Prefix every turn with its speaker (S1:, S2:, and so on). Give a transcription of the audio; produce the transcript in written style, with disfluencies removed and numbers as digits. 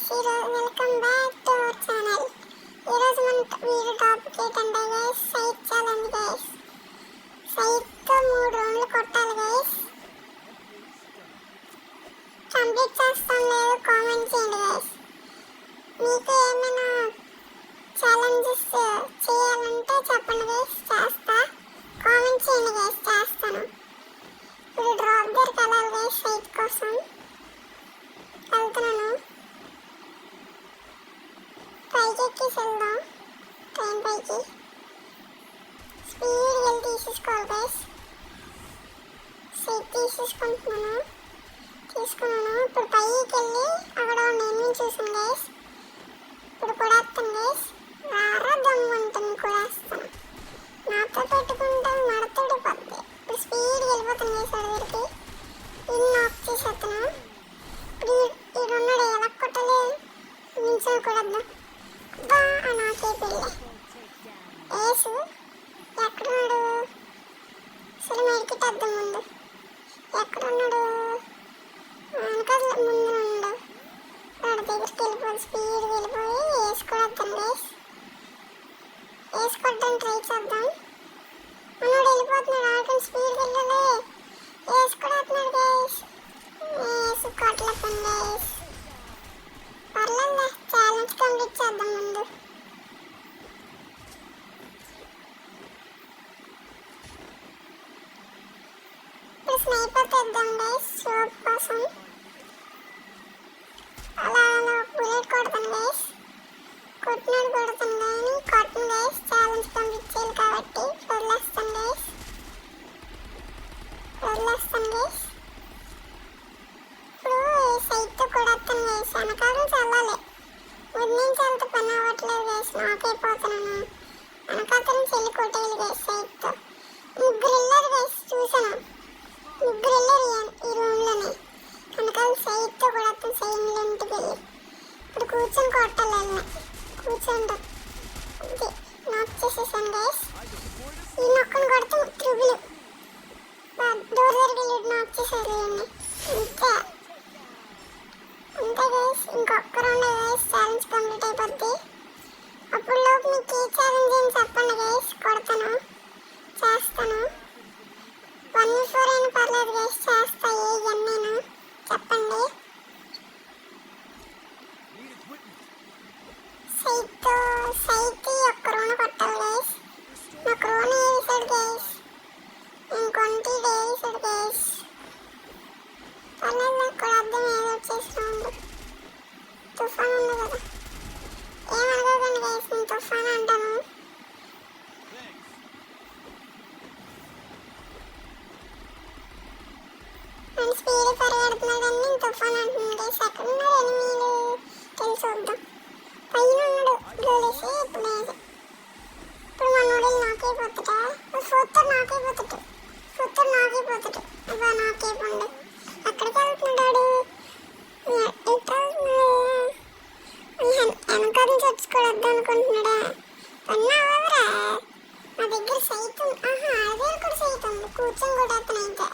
S1: Welcome back to our channel. ఈరోజు మన video topic ఏంటంటే గైస్, సైట్ ఛాలెంజ్ గైస్. సైట్తో 3 రౌండ్లు కొట్టాలి గైస్. కంప్లీట్ చేస్తాం లేదు కామెంట్ చేయండి గైస్. మీకు ఏమైనా ఛాలెంజెస్ చేయాలంటే చెప్పండి గైస్, చేస్తా. కామెంట్ చేయండి గైస్, చేస్తాను. ఇప్పుడు డ్రాప్ దగ్గరికి వెళ్ళాలి గైస్. సైట్ కోసం వెళ్తున్నాను. పైకి వెళ్దాం, ట్రైన్ పైకి స్పీడ్ వెళ్ళి తీసేసుకోవాలి గైస్. సీట్ తీసుకున్నాను. ఇప్పుడు పైకి వెళ్ళి అక్కడ నేను చూసాను గైస్. ఇప్పుడు కూడా వస్తాను గైస్. రారా దమ్ము ఉంటుంది కూడా వస్తాను. నాతో పెట్టుకుంటాను మడతడి పద్ది. ఇప్పుడు స్పీడ్ వెళ్ళిపోతాను గైస్. అడిగిరికి ఇన్ని ఆఫ్ చేసేస్తాను. ఇప్పుడు ఈడున్నాడు, ఎలా కొట్టాలి నిల్చోకూడదు. నాకే పెళ్ళి ఏసు ఎక్కడున్నాడు? అసలు మెడికిట్ వద్దాం ముందు. ఎక్కడున్నాడు? వెనకాల ముందు ఉండు. వాడి దగ్గరికి వెళ్ళిపోయి స్పీడ్ వెళ్ళిపోయి వేసుకోవద్దాం గైస్. వేసుకోవడానికి ట్రై చేద్దాం. మనోడు వెళ్ళిపోతున్నాడు. ఆడుకుని స్పీడ్ వెళ్ళాలి. వేసుకోవడుతున్నాడు గైస్. వేసుకోవట్లేదు గైస్. పర్లేదు, ఛాలెంజ్ కంప్లీట్ చేద్దాం ముందు. ఇప్పుడు స్నైపర్ తెద్దాం గైస్ షోప్ కోసం. అలా బుల్లెట్ కొడతాను గైస్. కొట్టినాడు కొడతాను కానీ కొట్టను గైస్. ఛాలెంజ్ కంప్లీట్ చేయాలి కాబట్టి వదిలేస్తాను గైస్. ఇప్పుడు సైట్తో కూడా వస్తాను గైస్. వెనకాల చల్లాలి. ముందు నుంచి వెళ్తే పని అవ్వట్లేదు గైస్. నాకైపోతున్నాను. వెనకాల నుంచి వెళ్ళి కొట్టేయాలి గైస్. సైట్తో 3 వెళ్ళారు గైస్. చూసాను 3 వెళ్ళారు ఈ రూమ్లోనే. వెనకాల సైట్తో కూడా వస్తాను. సైలెంట్కి వెళ్ళి ఇప్పుడు కూర్చొని కొట్టాలి. కూర్చోండి. అంతే, నాక్ చేసేసాను గైస్. ఈ నొక్కను కొడితే త్రిబులు డోర్ దగ్గరికి వెళ్ళి నాక్ చేసేది. అంతే అంతే గైస్. ఇంకొక రౌండ్ గైస్. ఛాలెంజ్ కంప్లీట్ అయిపోద్ది. అప్పుడు లోపు మీకు ఏ ఛాలెంజ్ అని చెప్పండి గైస్. కొడతాను, చేస్తాను. 1v4 అయినా పర్లేదు గైస్, చేస్తా. ఏమన్నా చెప్పండి. సైట్ ఒక్క రౌండ్ కొట్టాలి గైస్. నాకు రౌండ్ వేసాడు గైస్. ఇంకొంటి వేసాడు గైస్. పర్లేదు, కూడా అర్థం ఏదో వచ్చేసినా. తుఫాన్ ఉంది కదా, ఏమనుకోకండి గైస్. నేను తుఫాన్ అంటాను. నేను స్పీడ్ పరిగెడుతున్నాడని నేను తుఫాన్ అంటున్నాను గైస్. ఎక్కడున్నారు ఎనిమిలు తెలిసి వద్దాం. పైన ఉన్నాడు గోలేసి. ఇప్పుడు మనోడు నాకైపోతాడా? ఫోర్తో నాకైపోతాడు. అబ్బా నాకైపోండు. ఎక్కడికి వెళ్తున్నాడు? వెనకాల నుంచి వచ్చుకోవద్దు అనుకుంటున్నాడా? పన్నా అవరా? నా దగ్గర సైట్ ఉంది. అదే కూడా సైట్ ఉంది. కూర్చొని కూడా అతను అయితే